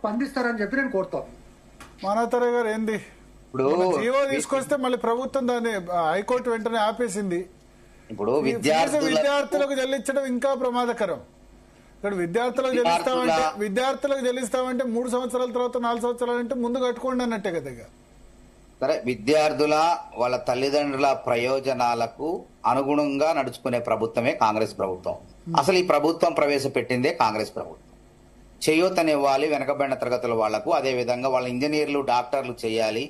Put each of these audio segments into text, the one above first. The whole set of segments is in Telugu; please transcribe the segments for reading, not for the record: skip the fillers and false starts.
స్పందిస్తారని చెప్పి నేను కోరుతాను. మానవతర గారు ఏంది ఇప్పుడు జీవో తీసుకొస్తే మళ్ళీ ప్రభుత్వం దాన్ని హైకోర్టు వెంటనే ఆపేసింది. ఇప్పుడు విద్యార్థులకు చెల్లించడం ఇంకా ప్రమాదకరం. ఇక్కడ విద్యార్థులకు చెల్లిస్తామంటే 3 సంవత్సరాల తర్వాత 4 సంవత్సరాలు అంటే ముందు కట్టుకోండి అన్నట్టే కదా. ఇక సరే, విద్యార్థుల వాళ్ళ తల్లిదండ్రుల ప్రయోజనాలకు అనుగుణంగా నడుచుకునే ప్రభుత్వమే కాంగ్రెస్ ప్రభుత్వం. అసలు ఈ ప్రభుత్వం ప్రవేశపెట్టిందే కాంగ్రెస్ ప్రభుత్వం. చేయూతనివ్వాలి వెనకబడిన తరగతుల వాళ్లకు, అదే విధంగా వాళ్ళ ఇంజనీర్లు డాక్టర్లు చేయాలి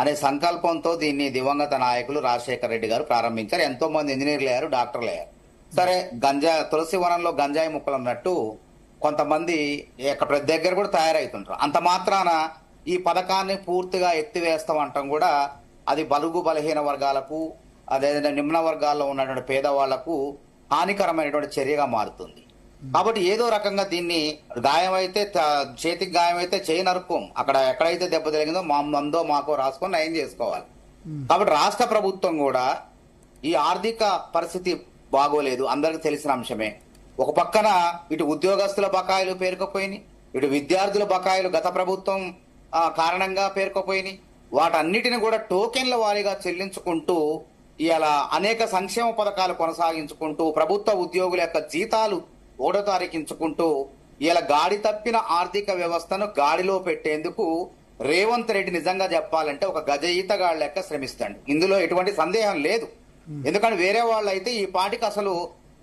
అనే సంకల్పంతో దీన్ని దివంగత నాయకులు రాజశేఖర రెడ్డి గారు ప్రారంభించారు. ఎంతో మంది ఇంజనీర్లు అయ్యారు, డాక్టర్లు అయ్యారు. సరే, తులసి వనంలో గంజాయి ముక్కలు అన్నట్టు కొంతమంది ప్రతి దగ్గర కూడా తయారవుతుంటారు. అంత మాత్రాన ఈ పథకాన్ని పూర్తిగా ఎత్తివేస్తామంటాం కూడా అది బలుగు బలహీన వర్గాలకు, అదేవిధంగా నిమ్న వర్గాల్లో ఉన్నటువంటి పేదవాళ్లకు హానికరమైనటువంటి చర్యగా మారుతుంది. కాబట్టి ఏదో రకంగా దీన్ని గాయమైతే చేతికి గాయమైతే చేయి నరుకోం, అక్కడ ఎక్కడైతే దెబ్బ జరిగిందో మందో మాకో రాసుకొని నయం చేసుకోవాలి. కాబట్టి రాష్ట్ర ప్రభుత్వం కూడా ఈ ఆర్థిక పరిస్థితి బాగోలేదు, అందరికి తెలిసిన అంశమే. ఒక పక్కన ఇటు ఉద్యోగస్తుల బకాయిలు పేరుకుపోయినాయి, ఇటు విద్యార్థుల బకాయిలు గత ప్రభుత్వం కారణంగా పేరుకుపోయినాయి. వాటన్నిటిని కూడా టోకెన్ల వారీగా చెల్లించుకుంటూ ఇలా అనేక సంక్షేమ పథకాలు కొనసాగించుకుంటూ ప్రభుత్వ ఉద్యోగుల యొక్క జీతాలు 1వ తారీఖించుకుంటూ ఇలా గాడి తప్పిన ఆర్థిక వ్యవస్థను గాడిలో పెట్టేందుకు రేవంత్ రెడ్డి నిజంగా చెప్పాలంటే ఒక గజ ఈతగాళ్ళ లెక్క శ్రమిస్తాడు. ఇందులో ఎటువంటి సందేహం లేదు. ఎందుకంటే వేరే వాళ్ళు అయితే ఈ పాటికి అసలు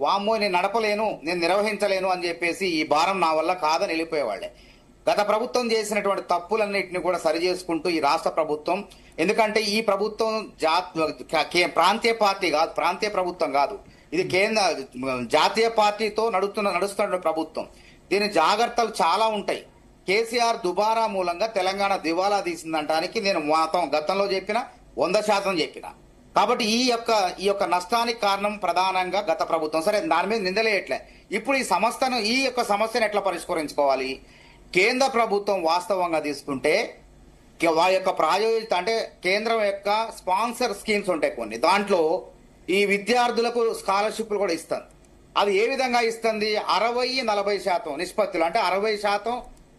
వామ్మో నేను నడపలేను, నేను నిర్వహించలేను అని చెప్పేసి ఈ భారం నా వల్ల కాదని వెళ్ళిపోయేవాళ్లే. గత ప్రభుత్వం చేసినటువంటి తప్పులన్నింటినీ కూడా సరి చేసుకుంటూ ఈ రాష్ట్ర ప్రభుత్వం, ఎందుకంటే ఈ ప్రభుత్వం ప్రాంతీయ పార్టీ కాదు, ప్రాంతీయ ప్రభుత్వం కాదు, ఇది జాతీయ పార్టీతో నడుస్తున్న ప్రభుత్వం. దీని జాగ్రత్తలు చాలా ఉంటాయి. కేసీఆర్ దుబారా మూలంగా తెలంగాణ దివాలా తీసిందంటానికి నేను గతంలో చెప్పిన 100% చెప్పిన. కాబట్టి ఈ యొక్క నష్టానికి కారణం ప్రధానంగా గత ప్రభుత్వం. సరే, దాని మీద నిందలేయట్లే. ఇప్పుడు ఈ యొక్క సమస్యను ఎట్లా పరిష్కరించుకోవాలి? కేంద్ర ప్రభుత్వం వాస్తవంగా తీసుకుంటే వారి యొక్క ప్రాయోజిత అంటే కేంద్రం యొక్క స్పాన్సర్ స్కీమ్స్ ఉంటాయి కొన్ని, దాంట్లో ఈ విద్యార్థులకు స్కాలర్షిప్లు కూడా ఇస్తుంది. అది ఏ విధంగా ఇస్తుంది? 60-40% నిష్పత్తులు. అంటే 60%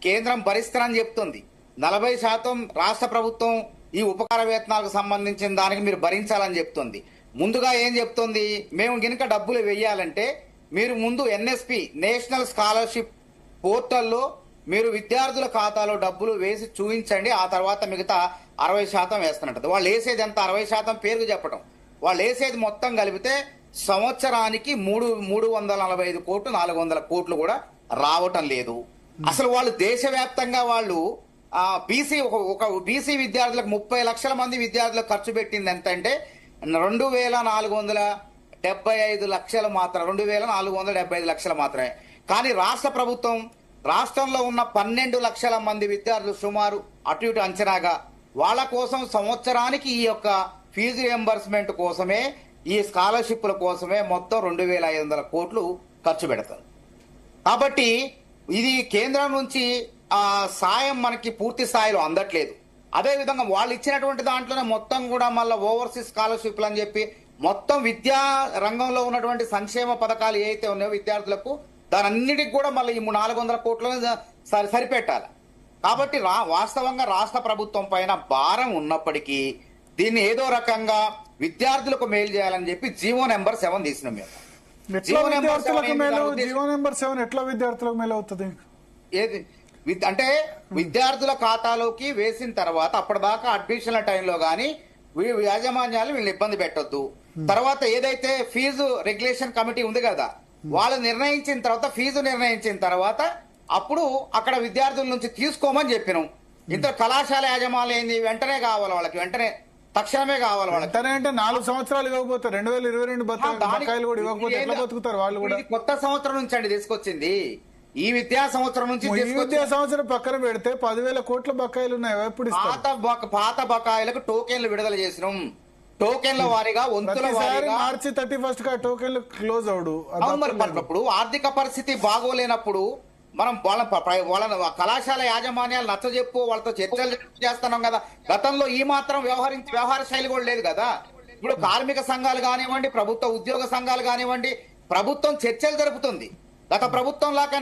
కేంద్రం భరిస్తారని చెప్తుంది, 40% రాష్ట్ర ప్రభుత్వం ఈ ఉపకార వేతనాలకు సంబంధించిన దానికి మీరు భరించాలని చెప్తుంది. ముందుగా ఏం చెప్తుంది? మేము గినక డబ్బులు వెయ్యాలంటే మీరు ముందు ఎన్ఎస్పి నేషనల్ స్కాలర్షిప్ పోర్టల్లో మీరు విద్యార్థుల ఖాతాలో డబ్బులు వేసి చూపించండి, ఆ తర్వాత మిగతా 60% వేస్తున్నట్టు. వాళ్ళు వేసేది ఎంత? 60% పేరుకు చెప్పడం. వాళ్ళు వేసేది మొత్తం కలిపితే సంవత్సరానికి 345 కోట్లు 400 కోట్లు కూడా రావటం లేదు. అసలు వాళ్ళు దేశవ్యాప్తంగా వాళ్ళు ఒక బీసీ విద్యార్థులకు 30 లక్షల మంది విద్యార్థులకు ఖర్చు పెట్టింది ఎంత అంటే 2475 లక్షలు మాత్రం, 2475 లక్షలు మాత్రమే. కానీ రాష్ట్ర ప్రభుత్వం రాష్ట్రంలో ఉన్న 12 లక్షల మంది విద్యార్థులు సుమారు అటు ఇటు అంచనాగా వాళ్ళ కోసం సంవత్సరానికి ఈ యొక్క ఫీజు రియంబర్స్మెంట్ కోసమే, ఈ స్కాలర్షిప్ల కోసమే మొత్తం 2500 కోట్లు ఖర్చు పెడతారు. కాబట్టి ఇది కేంద్రం నుంచి సాయం మనకి పూర్తి స్థాయిలో అందట్లేదు. అదేవిధంగా వాళ్ళు ఇచ్చినటువంటి దాంట్లోనే మొత్తం కూడా మళ్ళీ ఓవర్సీస్ స్కాలర్షిప్లు అని చెప్పి మొత్తం విద్యా రంగంలో ఉన్నటువంటి సంక్షేమ పథకాలు ఏవైతే ఉన్నాయో విద్యార్థులకు దాని అన్నిటికి కూడా మళ్ళీ ఈ 400 కోట్లను సరిపెట్టాలి. కాబట్టి వాస్తవంగా రాష్ట్ర ప్రభుత్వం పైన భారం ఉన్నప్పటికీ దీన్ని ఏదో రకంగా విద్యార్థులకు మేలు చేయాలని చెప్పి జీవో నెంబర్ 7 తీసినాం మేము. జీవో నెంబర్ 7 ఎట్లా విద్యార్థులకు మేలు అవుతుంది? ఏది అంటే విద్యార్థుల ఖాతాలోకి వేసిన తర్వాత అప్పటిదాకా అడ్మిషన్ల టైంలో గానీ యాజమాన్యాలు వీళ్ళని ఇబ్బంది పెట్టొద్దు. తర్వాత ఏదైతే ఫీజు రెగ్యులేషన్ కమిటీ ఉంది కదా, వాళ్ళు నిర్ణయించిన తర్వాత ఫీజు నిర్ణయించిన తర్వాత అప్పుడు అక్కడ విద్యార్థుల నుంచి తీసుకోమని చెప్పినాం. ఇంత కళాశాల యాజమాన్యం ఏంది, వెంటనే కావాలి వాళ్ళకి, వెంటనే తక్షణమే కావాలి వాళ్ళకి. అంటే 4 సంవత్సరాలు ఇవ్వకపోతే 2022 బకాయిలు కూడా ఇవ్వకపోతే ఎట్లా బతుకుతారు వాళ్ళు కూడా? కొత్త సంవత్సరం నుంచి అండి తీసుకొచ్చింది, ఈ విద్యా సంవత్సరం నుంచి. విద్యా సంవత్సరం పక్కన పెడితే 10,000 కోట్ల బకాయిలు ఉన్నాయి. ఎప్పుడు పాత బకాయిలకు టోకెన్లు విడుదల చేసినాం. టోకెన్ల వారీగా వంతుల వారీగా మార్చి 31 టోకెన్లు క్లోజ్ అవడు. ఇప్పుడు ఆర్థిక పరిస్థితి బాగోలేనప్పుడు మనం వాళ్ళ కళాశాల యాజమాన్యాలు నచ్చజెప్పు వాళ్ళతో చర్చలు చేస్తున్నాం కదా. గతంలో ఈ మాత్రం వ్యవహార శైలి కూడా లేదు కదా. ఇప్పుడు కార్మిక సంఘాలు కానివ్వండి, ప్రభుత్వ ఉద్యోగ సంఘాలు కానివ్వండి, ప్రభుత్వం చర్చలు జరుపుతుంది. గత ప్రభుత్వం లాగా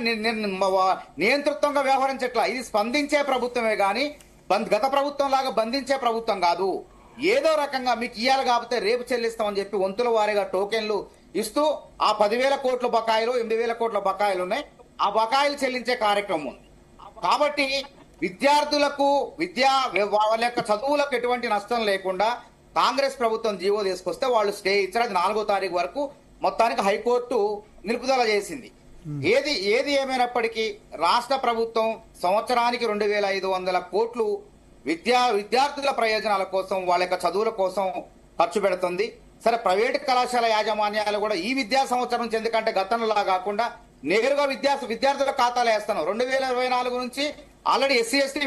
నియంతృత్వంగా వ్యవహరించట్లా. ఇది స్పందించే ప్రభుత్వమే గాని గత ప్రభుత్వం లాగా బంధించే ప్రభుత్వం కాదు. ఏదో రకంగా మీకు ఇయ్యాలి కాకపోతే రేపు చెల్లిస్తామని చెప్పి వంతుల వారీగా టోకెన్లు ఇస్తూ ఆ 10,000 కోట్ల బకాయిలు 8,000 కోట్ల బకాయిలు ఉన్నాయి, ఆ బకాయిలు చెల్లించే కార్యక్రమం ఉంది. కాబట్టి విద్యార్థులకు వాళ్ళ యొక్క చదువులకు ఎటువంటి నష్టం లేకుండా కాంగ్రెస్ ప్రభుత్వం జీవో తీసుకొస్తే వాళ్ళు స్టే ఇచ్చారు. అది 4వ తారీఖు వరకు మొత్తానికి హైకోర్టు నిలుపుదల చేసింది. ఏది ఏమైనప్పటికీ రాష్ట్ర ప్రభుత్వం సంవత్సరానికి 2,500 కోట్లు విద్యార్థుల ప్రయోజనాల కోసం వాళ్ళ యొక్క చదువుల కోసం ఖర్చు పెడుతుంది. సరే, ప్రైవేట్ కళాశాల యాజమాన్యాలు కూడా ఈ విద్యా సంవత్సరం నుంచి, ఎందుకంటే గతంలో కాకుండా నేరుగా విద్యార్థుల ఖాతాలో వేస్తాను. 2024 నుంచి ఆల్రెడీ ఎస్సీ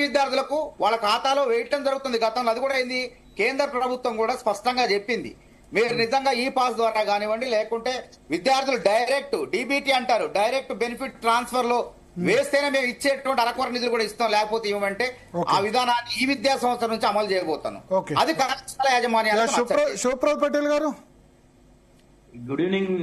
విద్యార్థులకు వాళ్ళ ఖాతాలో వేయటం జరుగుతుంది. గతంలో అది కూడా ఏంది, కేంద్ర ప్రభుత్వం కూడా స్పష్టంగా చెప్పింది. మీరు నిజంగా ఈ పాస్ ద్వారా కానివ్వండి, లేకుంటే విద్యార్థులు డైరెక్ట్ డీబీటీ అంటారు, డైరెక్ట్ బెనిఫిట్ ట్రాన్స్ఫర్ లో వేస్తేనే మేము ఇచ్చేటువంటి అరకొర నిధులు కూడా ఇస్తాం, లేకపోతే ఇవ్వమంటే ఆ విధానాన్ని ఈ విద్యా సంవత్సరం నుంచి అమలు చేయబోతాను. అది కళాశాల యాజమాన్యాలు. శివప్రసాద్ పటేల్ గారు, గుడ్ ఈవినింగ్.